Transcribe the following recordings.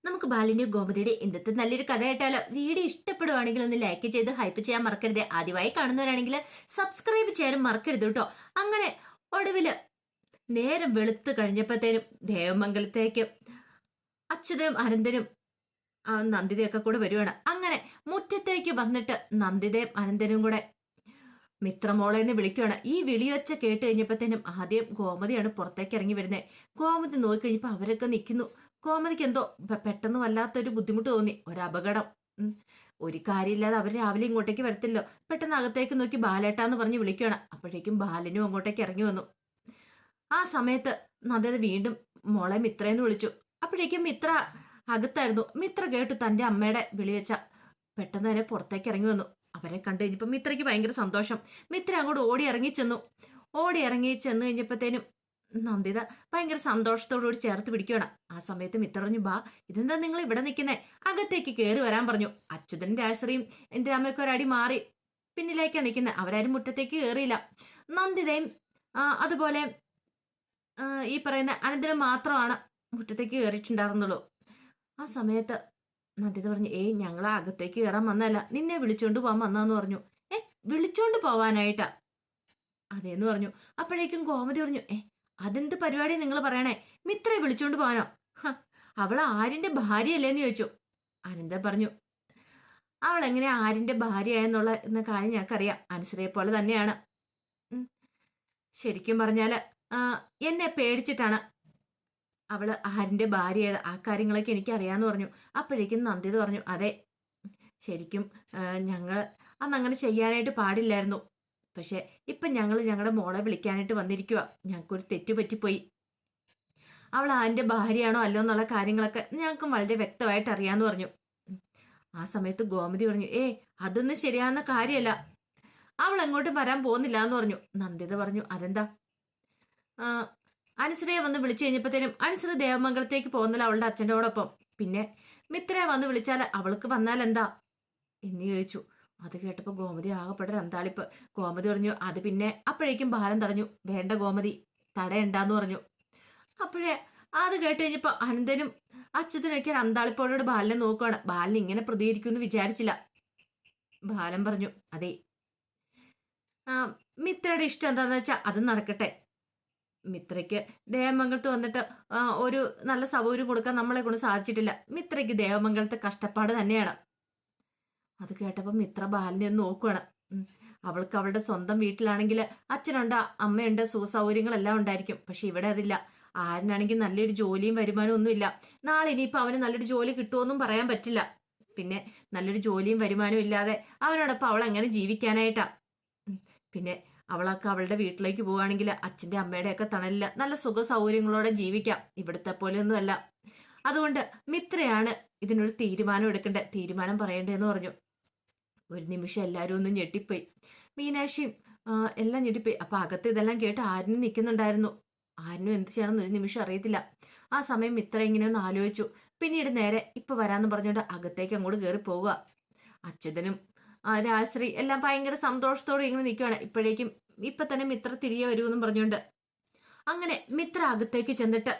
നമുക്ക് ബാലിന്റെയും ഗോമതിയുടെ ഇന്നത്തെ നല്ലൊരു കഥ കേട്ടാലോ? വീഡിയോ ഇഷ്ടപ്പെടുവാണെങ്കിൽ ഒന്ന് ലൈക്ക് ചെയ്ത് ഹൈപ്പ് ചെയ്യാൻ മറക്കരുത്. ആദ്യമായി കാണുന്നവരാണെങ്കിൽ സബ്സ്ക്രൈബ് ചെയ്യാനും മറക്കരുത് കേട്ടോ. അങ്ങനെ ഒടുവില് നേരം വെളുത്ത് കഴിഞ്ഞപ്പോഴത്തേനും ദേവമംഗലത്തേക്ക് അച്യുതനും അനന്തനും നന്ദിതയൊക്കെ കൂടെ വരുവാണ്. അങ്ങനെ മുറ്റത്തേക്ക് വന്നിട്ട് നന്ദിതയും അനന്തനും കൂടെ മിത്രമോളെന്ന് വിളിക്കുകയാണ്. ഈ വിളിയൊച്ച കേട്ട് കഴിഞ്ഞപ്പോഴത്തേനും ആദ്യം ഗോമതിയാണ് പുറത്തേക്ക് ഇറങ്ങി വരുന്നത്. ഗോമതി നോക്കിക്കഴിഞ്ഞപ്പോൾ അവരൊക്കെ നിൽക്കുന്നു. ഗോമതിക്ക് എന്തോ പെട്ടെന്ന് വല്ലാത്തൊരു ബുദ്ധിമുട്ട് തോന്നി. ഒരപകടം. ഒരു കാര്യമില്ലാതെ അവർ രാവിലെ ഇങ്ങോട്ടേക്ക് വരത്തില്ലോ. പെട്ടെന്ന് അകത്തേക്ക് നോക്കി ബാലേട്ടാന്ന് പറഞ്ഞ് വിളിക്കുകയാണ്. അപ്പോഴേക്കും ബാലനും അങ്ങോട്ടേക്ക് ഇറങ്ങി വന്നു. ആ സമയത്ത് നന്ദിത വീണ്ടും മോളെ മിത്രയെന്ന് വിളിച്ചു. അപ്പോഴേക്കും മിത്ര അകത്തായിരുന്നു. മിത്ര കേട്ടു തന്റെ അമ്മയുടെ വിളിവെച്ച പെട്ടെന്ന് തന്നെ പുറത്തേക്ക് ഇറങ്ങി വന്നു. അവരെ കണ്ടു കഴിഞ്ഞപ്പോ മിത്രയ്ക്ക് ഭയങ്കര സന്തോഷം. മിത്ര അങ്ങോട്ട് ഓടി ഇറങ്ങി ചെന്നു. ഓടി ഇറങ്ങി ചെന്ന് കഴിഞ്ഞപ്പോഴത്തേനും നന്ദിത ഭയങ്കര സന്തോഷത്തോടുകൂടി ചേർത്ത് പിടിക്കുകയാണ്. ആ സമയത്ത് മിത്ര പറഞ്ഞു, ബാ, ഇതെന്താ നിങ്ങൾ ഇവിടെ നിൽക്കുന്നേ, അകത്തേക്ക് കയറി വരാൻ പറഞ്ഞു. അച്യുതൻ രാശ്രിയും എന്റെ അമ്മയ്ക്ക് ഒരടി മാറി പിന്നിലേക്കാണ് നിൽക്കുന്നത്. അവരാരും മുറ്റത്തേക്ക് കയറിയില്ല. നന്ദിതയും അതുപോലെ ഈ പറയുന്ന അനന്തരം മാത്രമാണ് മുറ്റത്തേക്ക് കയറിയിട്ടുണ്ടായിരുന്നുള്ളൂ. ആ സമയത്ത് നന്ദിത പറഞ്ഞു, ഞങ്ങൾ അകത്തേക്ക് കയറാൻ വന്നല്ല, നിന്നെ വിളിച്ചോണ്ട് പോവാൻ വന്നാന്ന് പറഞ്ഞു. വിളിച്ചോണ്ട് പോവാനായിട്ടാ? അതേന്ന് പറഞ്ഞു. അപ്പോഴേക്കും ഗോമതി പറഞ്ഞു, അതെന്ത് പരിപാടി നിങ്ങൾ പറയണേ, മിത്രയെ വിളിച്ചോണ്ട് പോവാനോ? അവൾ ആരിന്റെ ഭാര്യയല്ലേന്ന് ചോദിച്ചു. അനന്തൻ പറഞ്ഞു, അവൾ എങ്ങനെ ആരിന്റെ ഭാര്യയായെന്നുള്ള എന്ന കാര്യം ഞങ്ങൾക്കറിയാം. അനുസരയെ പോലെ തന്നെയാണ്. ശരിക്കും പറഞ്ഞാല് എന്നെ പേടിച്ചിട്ടാണ് അവള് ആരിന്റെ ഭാര്യ, ആ കാര്യങ്ങളൊക്കെ എനിക്ക് അറിയാന്ന് പറഞ്ഞു. അപ്പോഴേക്കും നന്ദിത പറഞ്ഞു, അതെ, ശരിക്കും ഞങ്ങള് അന്നങ്ങനെ ചെയ്യാനായിട്ട് പാടില്ലായിരുന്നു. പക്ഷെ ഇപ്പൊ ഞങ്ങളുടെ മോളെ വിളിക്കാനായിട്ട് വന്നിരിക്കുക. ഞങ്ങൾക്കൊരു തെറ്റു പറ്റിപ്പോയി. അവൾ ആരിന്റെ ഭാര്യയാണോ അല്ലോ എന്നുള്ള കാര്യങ്ങളൊക്കെ ഞങ്ങൾക്കും വളരെ വ്യക്തമായിട്ട് അറിയാന്ന് പറഞ്ഞു. ആ സമയത്ത് ഗോമതി പറഞ്ഞു, അതൊന്നും ശരിയാവുന്ന കാര്യമല്ല, അവൾ എങ്ങോട്ടും വരാൻ പോകുന്നില്ല എന്ന് പറഞ്ഞു. നന്ദിത പറഞ്ഞു, അതെന്താ? അനുസരയെ വന്ന് വിളിച്ചു കഴിഞ്ഞപ്പോഴത്തേനും അനുസര ദേവമംഗലത്തേക്ക് പോകുന്നില്ല അവളുടെ അച്ഛൻ്റെയോടൊപ്പം. പിന്നെ മിത്രയെ വന്ന് വിളിച്ചാൽ അവൾക്ക് വന്നാൽ എന്താ എന്ന് ചോദിച്ചു. അത് കേട്ടപ്പോൾ ഗോമതി ആകെപ്പെട്ട രണ്ടാളിപ്പ്. ഗോമതി പറഞ്ഞു, അത് പിന്നെ അപ്പോഴേക്കും ബാലൻ തടഞ്ഞു. വേണ്ട ഗോമതി, തടയണ്ടെന്ന് പറഞ്ഞു. അപ്പോഴേ അത് കേട്ട് കഴിഞ്ഞപ്പോൾ അനന്തനും അച്യുതനൊക്കെ രണ്ടാളിപ്പോഴോട് ബാലനെ നോക്കുകയാണ്. ബാലൻ ഇങ്ങനെ പ്രതികരിക്കുമെന്ന് വിചാരിച്ചില്ല. ബാലൻ പറഞ്ഞു, അതെ, മിത്രയുടെ ഇഷ്ടം എന്താന്ന് വെച്ചാൽ അത് നടക്കട്ടെ. മിത്രയ്ക്ക് ദേവമംഗലത്ത് വന്നിട്ട് ഒരു നല്ല സൗകര്യം കൊടുക്കാൻ നമ്മളെ കൊണ്ട് സാധിച്ചിട്ടില്ല. മിത്രയ്ക്ക് ദേവമംഗലത്തെ കഷ്ടപ്പാട് തന്നെയാണ്. അത് കേട്ടപ്പോൾ മിത്ര ബാലിനെ ഒന്ന് നോക്കുകയാണ്. അവൾക്ക് അവളുടെ സ്വന്തം വീട്ടിലാണെങ്കിൽ അച്ഛനുണ്ട്, അമ്മയുണ്ട്, സുഖസൗകര്യങ്ങളെല്ലാം ഉണ്ടായിരിക്കും. പക്ഷെ ഇവിടെ അതില്ല. ആരിനാണെങ്കിൽ നല്ലൊരു ജോലിയും വരുമാനവും ഒന്നുമില്ല. നാളെ ഇനിയിപ്പോൾ അവന് നല്ലൊരു ജോലി കിട്ടുമോന്നും പറയാൻ പറ്റില്ല. പിന്നെ നല്ലൊരു ജോലിയും വരുമാനവും ഇല്ലാതെ അവനോടൊപ്പം അവൾ എങ്ങനെ ജീവിക്കാനായിട്ടാ? പിന്നെ അവളൊക്കെ അവളുടെ വീട്ടിലേക്ക് പോവുകയാണെങ്കിൽ അച്ഛൻ്റെ അമ്മയുടെ ഒക്കെ തണലില്ല നല്ല സുഖ സൗകര്യങ്ങളോടെ ജീവിക്കാം. ഇവിടുത്തെ പോലെയൊന്നും അല്ല. അതുകൊണ്ട് മിത്രയാണ് ഇതിനൊരു തീരുമാനം എടുക്കേണ്ടത്, തീരുമാനം പറയേണ്ടതെന്ന് പറഞ്ഞു. ഒരു നിമിഷം എല്ലാവരും ഒന്നും ഞെട്ടിപ്പോയി. മീനാക്ഷിയും എല്ലാം ഞെട്ടിപ്പോയി. അപ്പൊ അകത്ത് ഇതെല്ലാം കേട്ട് ആരിനും നിൽക്കുന്നുണ്ടായിരുന്നു. ആരിനും എന്ത് ചെയ്യണമെന്ന് ഒരു നിമിഷം അറിയത്തില്ല. ആ സമയം മിത്ര ഇങ്ങനെ ഒന്ന് ആലോചിച്ചു. പിന്നീട് നേരെ ഇപ്പൊ വരാന്ന് പറഞ്ഞുകൊണ്ട് അകത്തേക്ക് അങ്ങോട്ട് കയറി പോവുക. അച്യുതനും രാശ്രീ എല്ലാം ഭയങ്കര സന്തോഷത്തോടെ ഇങ്ങനെ നിൽക്കുകയാണ്. ഇപ്പോഴേക്കും ഇപ്പൊ തന്നെ മിത്ര തിരികെ വരുമെന്നും പറഞ്ഞുകൊണ്ട് അങ്ങനെ മിത്ര അകത്തേക്ക് ചെന്നിട്ട്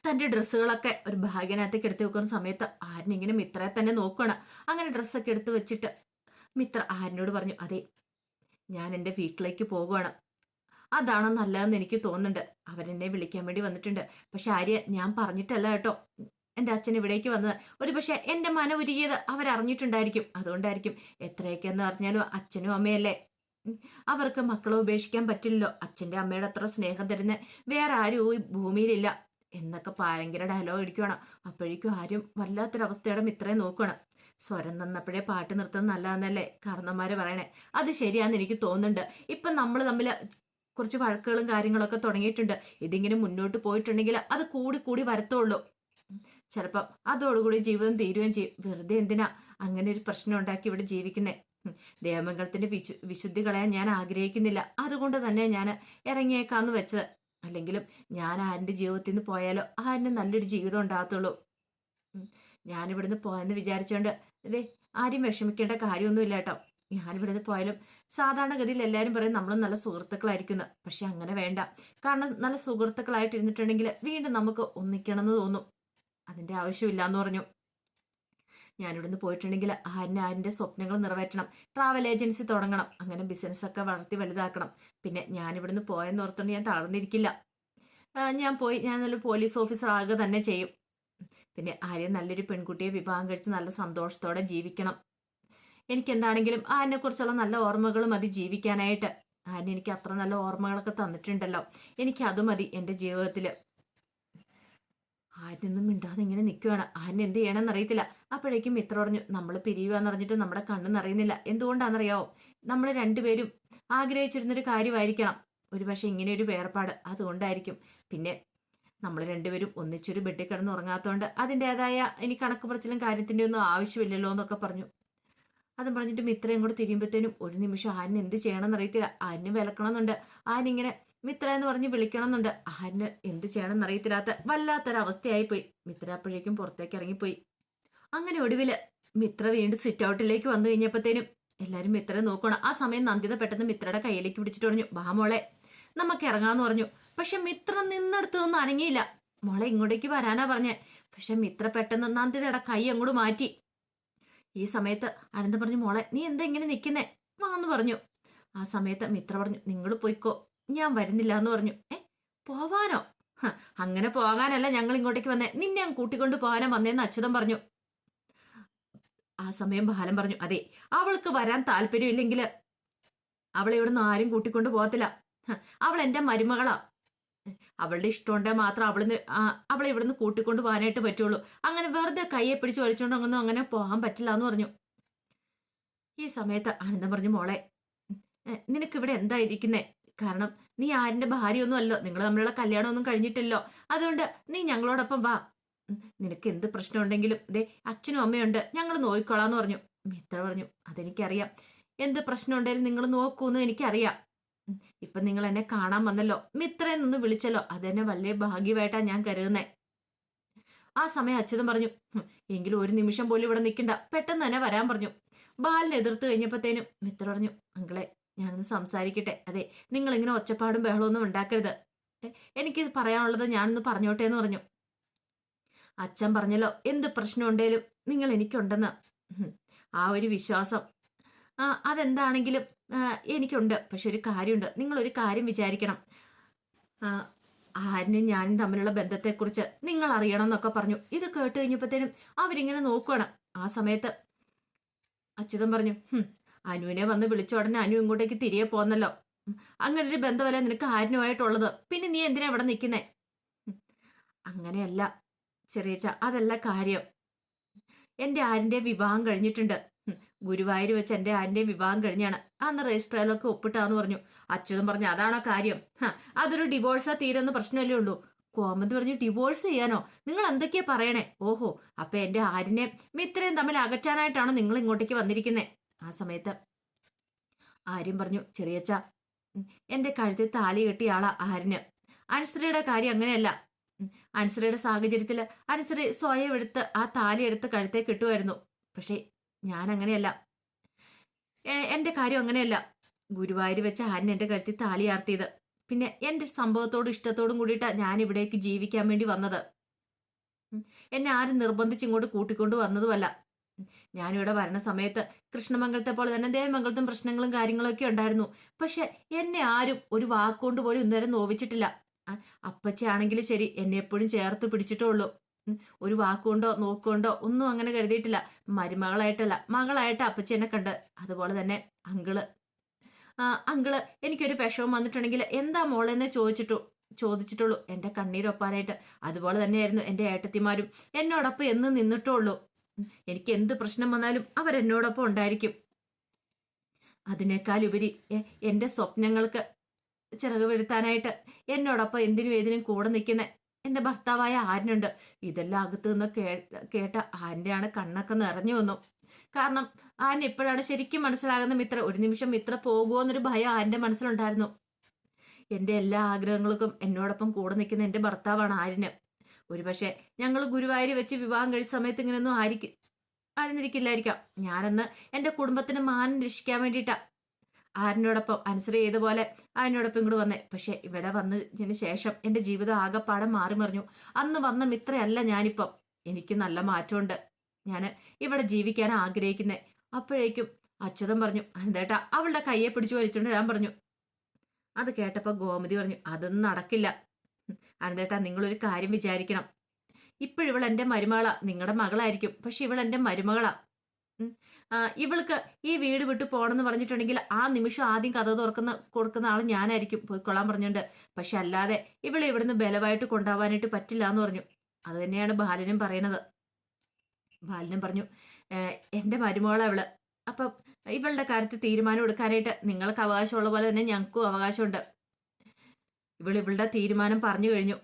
തന്റെ ഡ്രസ്സുകളൊക്കെ ഒരു ഭാഗ്യനകത്തേക്ക് എടുത്തു വെക്കുന്ന സമയത്ത് ആരിനിങ്ങനെ മിത്രയെ തന്നെ നോക്കുകയാണ്. അങ്ങനെ ഡ്രസ്സൊക്കെ എടുത്തു വെച്ചിട്ട് മിത്ര ആരിനോട് പറഞ്ഞു, അതെ, ഞാൻ എൻ്റെ വീട്ടിലേക്ക് പോകുകയാണ്. അതാണോ നല്ലതെന്ന് എനിക്ക് തോന്നുന്നുണ്ട്. അവരെന്നെ വിളിക്കാൻ വേണ്ടി വന്നിട്ടുണ്ട്. പക്ഷെ ആര്യ, ഞാൻ പറഞ്ഞിട്ടല്ല കേട്ടോ എൻ്റെ അച്ഛൻ ഇവിടേക്ക് വന്നത്. ഒരു പക്ഷെ എൻ്റെ മന ഉരുകിയത് അവരറിഞ്ഞിട്ടുണ്ടായിരിക്കും. അതുകൊണ്ടായിരിക്കും. എത്രയൊക്കെയെന്ന് പറഞ്ഞാലും അച്ഛനും അമ്മയല്ലേ, അവർക്ക് മക്കളെ ഉപേക്ഷിക്കാൻ പറ്റില്ലല്ലോ. അച്ഛൻ്റെ അമ്മയുടെ അത്ര സ്നേഹം തരുന്ന വേറെ ആരും ഈ ഭൂമിയിലില്ല എന്നൊക്കെ ഭയങ്കര ഡയലോഗ് അടിക്കുകയാണ്. അപ്പോഴേക്കും ആരും വല്ലാത്തൊരവസ്ഥയുടെ മിത്രയെ നോക്കുകയാണ്. സ്വരം തന്നപ്പോഴേ പാട്ട് നിർത്തുന്നത് നല്ലതെന്നല്ലേ കാരണന്മാര് പറയണേ. അത് ശരിയാന്ന് എനിക്ക് തോന്നുന്നുണ്ട്. ഇപ്പം നമ്മൾ തമ്മിൽ കുറച്ച് വഴക്കുകളും കാര്യങ്ങളൊക്കെ തുടങ്ങിയിട്ടുണ്ട്. ഇതിങ്ങനെ മുന്നോട്ട് പോയിട്ടുണ്ടെങ്കിൽ അത് കൂടി കൂടി വരത്തുള്ളൂ. ചിലപ്പം അതോടുകൂടി ജീവിതം തീരുകയും ചെയ്യും. വെറുതെ എന്തിനാ അങ്ങനെ ഒരു പ്രശ്നം ഉണ്ടാക്കി ഇവിടെ ജീവിക്കുന്നേ? ദേവമംഗലത്തിന്റെ വിശുദ്ധി കളയാൻ ഞാൻ ആഗ്രഹിക്കുന്നില്ല. അതുകൊണ്ട് തന്നെ ഞാൻ ഇറങ്ങിയേക്കാന്ന് വെച്ചത്. അല്ലെങ്കിലും ഞാൻ ആരിന്റെ ജീവിതത്തിൽ നിന്ന് പോയാലോ ആരിന് നല്ലൊരു ജീവിതം ഉണ്ടാകത്തുള്ളൂ. ഞാനിവിടുന്ന് പോയെന്ന് വിചാരിച്ചോണ്ട് അതെ ആരും വിഷമിക്കേണ്ട കാര്യമൊന്നുമില്ല കേട്ടോ. ഞാനിവിടുന്ന് പോയാലും സാധാരണഗതിയിൽ എല്ലാവരും പറയും നമ്മൾ നല്ല സുഹൃത്തുക്കളായിരിക്കുന്നു. പക്ഷെ അങ്ങനെ വേണ്ട. കാരണം നല്ല സുഹൃത്തുക്കളായിട്ട് ഇരുന്നിട്ടുണ്ടെങ്കിൽ വീണ്ടും നമുക്ക് ഒന്നിക്കണം എന്ന് തോന്നും. അതിന്റെ ആവശ്യമില്ല എന്ന് പറഞ്ഞു. ഞാനിവിടുന്ന് പോയിട്ടുണ്ടെങ്കിൽ ആരിന്റെ സ്വപ്നങ്ങൾ നിറവേറ്റണം, ട്രാവൽ ഏജൻസി തുടങ്ങണം, അങ്ങനെ ബിസിനസ്സൊക്കെ വളർത്തി വലുതാക്കണം. പിന്നെ ഞാനിവിടുന്ന് പോയെന്ന് ഓർത്തുകൊണ്ട് ഞാൻ തളർന്നിരിക്കില്ല. ഞാൻ പോയി ഞാൻ നല്ല പോലീസ് ഓഫീസർ ആകുക തന്നെ ചെയ്യും. പിന്നെ ആര്യ നല്ലൊരു പെൺകുട്ടിയെ വിവാഹം കഴിച്ച് നല്ല സന്തോഷത്തോടെ ജീവിക്കണം. എനിക്ക് എന്താണെങ്കിലും ആരിനെ കുറിച്ചുള്ള നല്ല ഓർമ്മകൾ മതി ജീവിക്കാനായിട്ട്. ആര്യൻ എനിക്ക് അത്ര നല്ല ഓർമ്മകളൊക്കെ തന്നിട്ടുണ്ടല്ലോ, എനിക്ക് അത് മതി എൻ്റെ ജീവിതത്തിൽ. ആരിനൊന്നും മിണ്ടാതെ ഇങ്ങനെ നിൽക്കുകയാണ്. ആരിന് എന്ത് ചെയ്യണമെന്ന് അറിയത്തില്ല. അപ്പോഴേക്കും മിത്ര പറഞ്ഞു, നമ്മൾ പിരിയുകയെന്ന് പറഞ്ഞിട്ട് നമ്മുടെ കണ്ണ് നിറയുന്നില്ല. എന്തുകൊണ്ടാണെന്നറിയാവോ? നമ്മൾ രണ്ടുപേരും ആഗ്രഹിച്ചിരുന്നൊരു കാര്യമായിരിക്കണം ഒരുപക്ഷെ ഇങ്ങനെ ഒരു വേർപാട്, അതുകൊണ്ടായിരിക്കും. പിന്നെ നമ്മൾ രണ്ടുപേരും ഒന്നിച്ചൊരു ബെഡിൽ കിടന്ന് ഉറങ്ങാത്തതുകൊണ്ട് അതിൻ്റെതായ ഇനി കണക്ക് പറച്ചിലും കാര്യത്തിൻ്റെ ഒന്നും ആവശ്യമില്ലല്ലോ എന്നൊക്കെ പറഞ്ഞു. അതും പറഞ്ഞിട്ട് മിത്രയും കൂടെ തിരിയുമ്പോഴത്തേനും ഒരു നിമിഷം ആരിന് എന്ത് ചെയ്യണമെന്ന് അറിയത്തില്ല. ആരിന് വിലക്കണമെന്നുണ്ട്, ആരിങ്ങനെ മിത്ര എന്ന് പറഞ്ഞ് വിളിക്കണമെന്നുണ്ട്. ആരിന് എന്ത് ചെയ്യണമെന്ന് അറിയത്തില്ലാത്ത വല്ലാത്തൊരവസ്ഥയായി പോയി. മിത്ര അപ്പോഴേക്കും പുറത്തേക്ക് ഇറങ്ങിപ്പോയി. അങ്ങനെ ഒടുവില് മിത്ര വീണ്ടും സിറ്റ് ഔട്ടിലേക്ക് വന്നു കഴിഞ്ഞപ്പോഴത്തേനും എല്ലാരും മിത്രയെ നോക്കണം. ആ സമയം നന്ദിത പെട്ടെന്ന് മിത്രയുടെ കയ്യിലേക്ക് പിടിച്ചിട്ട് പറഞ്ഞു, വാ മോളെ നമുക്ക് ഇറങ്ങാന്ന് പറഞ്ഞു. പക്ഷെ മിത്ര നിന്നെടുത്തൊന്നും അനങ്ങിയില്ല. മോളെ ഇങ്ങോട്ടേക്ക് വരാനാ പറഞ്ഞേ. പക്ഷെ മിത്ര പെട്ടെന്ന് നന്ദിതയുടെ കൈ അങ്ങോട്ട് മാറ്റി. ഈ സമയത്ത് അനന്ത പറഞ്ഞു, മോളെ നീ എന്താ ഇങ്ങനെ നിൽക്കുന്നേ, വാന്ന് പറഞ്ഞു. ആ സമയത്ത് മിത്ര പറഞ്ഞു, നിങ്ങൾ പോയിക്കോ, ഞാൻ വരുന്നില്ല എന്ന് പറഞ്ഞു. പോവാനോ? അങ്ങനെ പോകാനല്ല ഞങ്ങൾ ഇങ്ങോട്ടേക്ക് വന്നേ, നിന്നെ ഞാൻ കൂട്ടിക്കൊണ്ട് പോകാനാ വന്നേന്ന് അച്യുതൻ പറഞ്ഞു. ആ സമയം ബാലൻ പറഞ്ഞു, അതെ അവൾക്ക് വരാൻ താല്പര്യമില്ലെങ്കിൽ അവളെ ഇവിടുന്ന് ആരും കൂട്ടിക്കൊണ്ട് പോകത്തില്ല. അവൾ എന്റെ മരുമകളാ. അവളുടെ ഇഷ്ടമുണ്ടെ മാത്രം അവളെ ഇവിടുന്ന് കൂട്ടിക്കൊണ്ട് പോകാനായിട്ട് പറ്റുള്ളൂ. അങ്ങനെ വെറുതെ കയ്യെ പിടിച്ച് വലിച്ചോണ്ടൊന്നും അങ്ങനെ പോകാൻ പറ്റില്ല എന്ന് പറഞ്ഞു. ഈ സമയത്ത് ആനന്ദം പറഞ്ഞു, മോളെ നിനക്ക് ഇവിടെ എന്താ ഇരിക്കുന്നേ? കാരണം നീ ആരിന്റെ ഭാര്യയൊന്നും അല്ലോ, നിങ്ങൾ തമ്മിലുള്ള കല്യാണമൊന്നും കഴിഞ്ഞിട്ടില്ലോ. അതുകൊണ്ട് നീ ഞങ്ങളോടൊപ്പം വാ. നിനക്ക് എന്ത് പ്രശ്നം ഉണ്ടെങ്കിലും ദേ അച്ഛനും അമ്മയുണ്ട്, ഞങ്ങൾ നോക്കിക്കോളാന്ന് പറഞ്ഞു. മിത്ര പറഞ്ഞു, അതെനിക്കറിയാം, എന്ത് പ്രശ്നം ഉണ്ടെങ്കിലും നിങ്ങൾ നോക്കൂന്ന് എനിക്കറിയാം. ഇപ്പൊ നിങ്ങൾ എന്നെ കാണാൻ വന്നല്ലോ, മിത്രയിൽ നിന്ന് വിളിച്ചല്ലോ, അതെന്നെ വലിയ ഭാഗ്യമായിട്ടാ ഞാൻ കരുതുന്നേ. ആ സമയം അച്യുതൻ പറഞ്ഞു, എങ്കിലും ഒരു നിമിഷം പോലും ഇവിടെ നിൽക്കണ്ട, പെട്ടെന്ന് തന്നെ വരാൻ പറഞ്ഞു. ബാലിനെ എതിർത്ത് കഴിഞ്ഞപ്പോഴത്തേനും മിത്ര പറഞ്ഞു, അങ്കിളെ ഞാനൊന്ന് സംസാരിക്കട്ടെ. അതെ നിങ്ങൾ ഇങ്ങനെ ഒച്ചപ്പാടും ബഹളമൊന്നും ഉണ്ടാക്കരുത്, എനിക്ക് പറയാനുള്ളത് ഞാനൊന്ന് പറഞ്ഞോട്ടെ എന്ന് പറഞ്ഞു. അച്ഛൻ പറഞ്ഞല്ലോ എന്ത് പ്രശ്നം ഉണ്ടേലും നിങ്ങൾ എനിക്കുണ്ടെന്ന്. ആ ഒരു വിശ്വാസം അതെന്താണെങ്കിലും എനിക്കുണ്ട്. പക്ഷെ ഒരു കാര്യമുണ്ട്, നിങ്ങളൊരു കാര്യം വിചാരിക്കണം. ആരിനും ഞാനും തമ്മിലുള്ള ബന്ധത്തെക്കുറിച്ച് നിങ്ങൾ അറിയണം എന്നൊക്കെ പറഞ്ഞു. ഇത് കേട്ട് കഴിഞ്ഞപ്പോഴത്തേനും അവരിങ്ങനെ നോക്കുകയാണ്. ആ സമയത്ത് അച്യുതൻ പറഞ്ഞു, അനുവിനെ വന്ന് വിളിച്ച ഉടനെ അനു ഇങ്ങോട്ടേക്ക് തിരികെ പോന്നല്ലോ. അങ്ങനെ ഒരു ബന്ധമല്ലേ നിനക്ക് ആരിനുമായിട്ടുള്ളത്, പിന്നെ നീ എന്തിനാ ഇവിടെ നിൽക്കുന്നേ? അങ്ങനെയല്ല ചെറിയച്ച, അതല്ല കാര്യം. എന്റെ ആരിന്റെ വിവാഹം കഴിഞ്ഞിട്ടുണ്ട്. ഗുരുവായൂർ വെച്ച് എന്റെ ആരിന്റെ വിവാഹം കഴിഞ്ഞാണ്. അന്ന് രജിസ്റ്ററിലൊക്കെ ഒപ്പിട്ടാന്ന് പറഞ്ഞു. അച്യുതൻ പറഞ്ഞു, അതാണോ കാര്യം? അതൊരു ഡിവോഴ്സാ തീരെന്ന് പ്രശ്നമല്ലേ ഉള്ളൂ. കോമന്ത് പറഞ്ഞു, ഡിവോഴ്സ് ചെയ്യാനോ? നിങ്ങൾ എന്തൊക്കെയാ പറയണേ? ഓഹോ, അപ്പൊ എന്റെ ആരിനെ മിത്രയും തമ്മിൽ അകറ്റാനായിട്ടാണോ നിങ്ങൾ ഇങ്ങോട്ടേക്ക് വന്നിരിക്കുന്നേ? ആ സമയത്ത് ആര്യം പറഞ്ഞു, ചെറിയച്ച എന്റെ കഴുത്തിൽ താലി കെട്ടിയ ആളാ ആരിന്. അനുശ്രീയുടെ കാര്യം അങ്ങനെയല്ല. അനുശ്രീയുടെ സാഹചര്യത്തിൽ അനുശ്രീ സ്വയം എടുത്ത് ആ താലി എടുത്ത് കഴുത്തേ കിട്ടുമായിരുന്നു. പക്ഷെ ഞാൻ അങ്ങനെയല്ല, എന്റെ കാര്യം അങ്ങനെയല്ല. ഗുരുവായൂർ വെച്ച് ആരിന് എന്റെ കഴുത്തിൽ താലി ആർത്തിയത്. പിന്നെ എന്റെ സംഭവത്തോടും ഇഷ്ടത്തോടും കൂടിയിട്ടാ ഞാൻ ഇവിടേക്ക് ജീവിക്കാൻ വേണ്ടി വന്നത്. എന്നെ ആരും നിർബന്ധിച്ച് ഇങ്ങോട്ട് കൂട്ടിക്കൊണ്ട് വന്നതുമല്ല. ഞാനിവിടെ വരണ സമയത്ത് കൃഷ്ണമംഗലത്തെ പോലെ തന്നെ ദേവമംഗലത്തും പ്രശ്നങ്ങളും കാര്യങ്ങളും ഒക്കെ ഉണ്ടായിരുന്നു. പക്ഷെ എന്നെ ആരും ഒരു വാക്കുകൊണ്ട് പോലും ഇന്നേരം നോവിച്ചിട്ടില്ല. അപ്പച്ചയാണെങ്കിലും ശരി എന്നെ എപ്പോഴും ചേർത്ത് പിടിച്ചിട്ടേ ഉള്ളൂ. ഒരു വാക്കുകൊണ്ടോ നോക്കുകൊണ്ടോ ഒന്നും അങ്ങനെ കരുതിയിട്ടില്ല. മരുമകളായിട്ടല്ല, മകളായിട്ട് അപ്പച്ചി എന്നെ കണ്ട്. അതുപോലെ തന്നെ അങ്കിള് എനിക്കൊരു വിഷമം വന്നിട്ടുണ്ടെങ്കിൽ എന്താ മോളെന്ന് ചോദിച്ചിട്ടുള്ളൂ എന്റെ കണ്ണീരൊപ്പാനായിട്ട്. അതുപോലെ തന്നെയായിരുന്നു എന്റെ ഏട്ടത്തിമാരും എന്നോടൊപ്പം എന്ന് നിന്നിട്ടുള്ളൂ. എനിക്ക് എന്ത് പ്രശ്നം വന്നാലും അവരെന്നോടൊപ്പം ഉണ്ടായിരിക്കും. അതിനേക്കാളുപരി എന്റെ സ്വപ്നങ്ങൾക്ക് ചിറക് വീഴ്ത്താനായിട്ട് എന്നോടൊപ്പം എന്തിനും ഏതിനും കൂടെ നിൽക്കുന്ന എന്റെ ഭർത്താവായ ആരിനുണ്ട്. ഇതെല്ലാം അകത്ത് നിന്ന് കേട്ട ആരിന്റെയാണ് കണ്ണൊക്കെ നിറഞ്ഞു വന്നു. കാരണം ആരിന് ഇപ്പോഴാണ് ശരിക്കും മനസ്സിലാകുന്ന മിത്ര. ഒരു നിമിഷം മിത്ര പോകുമോ എന്നൊരു ഭയം ആരിന്റെ മനസ്സിലുണ്ടായിരുന്നു. എന്റെ എല്ലാ ആഗ്രഹങ്ങൾക്കും എന്നോടൊപ്പം കൂടെ നിൽക്കുന്ന എന്റെ ഭർത്താവാണ് ആരിന്. ഒരുപക്ഷെ ഞങ്ങൾ ഗുരുവായൂർ വെച്ച് വിവാഹം കഴിച്ച സമയത്ത് ഇങ്ങനെയൊന്നും ആയിരുന്നിരിക്കില്ലായിരിക്കാം. ഞാനന്ന് എന്റെ കുടുംബത്തിന് മാനം രക്ഷിക്കാൻ വേണ്ടിയിട്ടാ ആരിനോടൊപ്പം അനുസരി ചെയ്തപോലെ അതിനോടൊപ്പം ഇങ്ങോട്ട് വന്നേ. പക്ഷെ ഇവിടെ വന്നതിന് ശേഷം എന്റെ ജീവിതം ആകെപ്പാടെ മാറി മറിഞ്ഞു. അന്ന് വന്ന മിത്രയല്ല ഞാനിപ്പം. എനിക്ക് നല്ല മാറ്റമുണ്ട്. ഞാൻ ഇവിടെ ജീവിക്കാൻ ആഗ്രഹിക്കുന്നേ. അപ്പോഴേക്കും അച്യുതൻ പറഞ്ഞു, അനന്തേട്ടാ അവളുടെ കയ്യെ പിടിച്ചു വലിച്ചോണ്ട് ഞാൻ പറഞ്ഞു. അത് കേട്ടപ്പോൾ ഗോമതി പറഞ്ഞു, അതൊന്നും നടക്കില്ല. അനന്തേട്ടാ നിങ്ങളൊരു കാര്യം വിചാരിക്കണം. ഇപ്പോഴിവൾ എൻ്റെ മരുമകളാ, നിങ്ങളുടെ മകളായിരിക്കും, പക്ഷെ ഇവൾ എൻ്റെ മരുമകളാ. ഉം. ഇവൾക്ക് ഈ വീട് വിട്ടു പോകണമെന്ന് പറഞ്ഞിട്ടുണ്ടെങ്കിൽ ആ നിമിഷം ആദ്യം കഥ കൊടുക്കുന്ന ആൾ ഞാനായിരിക്കും, പോയിക്കൊള്ളാൻ പറഞ്ഞുണ്ട്. പക്ഷെ അല്ലാതെ ഇവളെ ഇവിടുന്ന് ബലമായിട്ട് കൊണ്ടുപോകാനായിട്ട് പറ്റില്ല എന്ന് പറഞ്ഞു. അത് തന്നെയാണ് ബാലനും പറയണത്. ബാലനും പറഞ്ഞു, എൻ്റെ മരുമകളാ ഇവള്. അപ്പം ഇവളുടെ കാര്യത്തിൽ തീരുമാനം എടുക്കാനായിട്ട് നിങ്ങൾക്ക് അവകാശമുള്ള പോലെ തന്നെ ഞങ്ങൾക്കും അവകാശമുണ്ട്. ഇവളുടെ തീരുമാനം പറഞ്ഞു കഴിഞ്ഞു.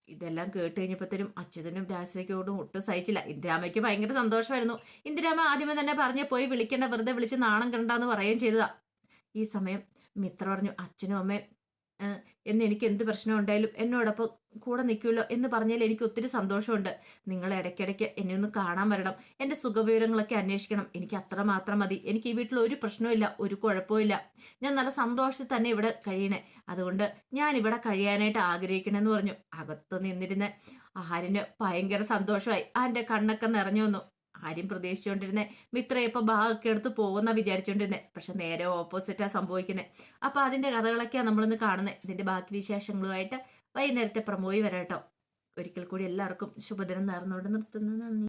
ഇതെല്ലാം കേട്ട് കഴിഞ്ഞപ്പോഴത്തേനും അച്യുതനും രാജശേഖരോടും ഒട്ടും സഹിച്ചില്ല. ഇന്ദിരാമയ്ക്ക് ഭയങ്കര സന്തോഷമായിരുന്നു. ഇന്ദിരാമ ആദ്യമേ തന്നെ പറഞ്ഞ് പോയി വിളിക്കേണ്ട, വെറുതെ വിളിച്ച് നാണം കണ്ടാന്ന് പറയുകയും ചെയ്തതാ. ഈ സമയം മിത്ര പറഞ്ഞു, അച്ഛനും അമ്മയും എന്ന് എനിക്ക് എന്ത് പ്രശ്നം ഉണ്ടായാലും എന്നോടൊപ്പം കൂടെ നിൽക്കുമല്ലോ എന്ന് പറഞ്ഞാൽ എനിക്ക് ഒത്തിരി സന്തോഷമുണ്ട്. നിങ്ങൾ ഇടയ്ക്കിടയ്ക്ക് എന്നെ ഒന്ന് കാണാൻ വരണം, എൻ്റെ സുഖവിവരങ്ങളൊക്കെ അന്വേഷിക്കണം. എനിക്ക് അത്ര മാത്രം മതി. എനിക്ക് ഈ വീട്ടിൽ ഒരു പ്രശ്നവും ഒരു കുഴപ്പമില്ല. ഞാൻ നല്ല സന്തോഷത്തിൽ തന്നെ ഇവിടെ കഴിയണേ. അതുകൊണ്ട് ഞാൻ ഇവിടെ കഴിയാനായിട്ട് ആഗ്രഹിക്കണമെന്ന് പറഞ്ഞു. അകത്ത് നിന്നിരുന്ന ആര്യന് ഭയങ്കര സന്തോഷമായി. അതിൻ്റെ കണ്ണൊക്കെ നിറഞ്ഞു വന്നു. ആര്യം പ്രതീക്ഷിച്ചുകൊണ്ടിരുന്നേ മിത്ര ഇപ്പൊ ഭാഗമൊക്കെ എടുത്ത് പോകുന്ന വിചാരിച്ചുകൊണ്ടിരുന്നേ. പക്ഷെ നേരെ ഓപ്പോസിറ്റാ സംഭവിക്കുന്നത്. അപ്പൊ അതിന്റെ കഥകളൊക്കെയാണ് നമ്മളിന്ന് കാണുന്നത്. ഇതിന്റെ ബാക്കി വിശേഷങ്ങളുമായിട്ട് വൈകുന്നേരത്തെ പ്രമോയി വരാട്ടോ. ഒരിക്കൽ കൂടി എല്ലാവർക്കും ശുഭദിനം നേർന്നുകൊണ്ട് നിർത്തുന്നു. നന്ദി.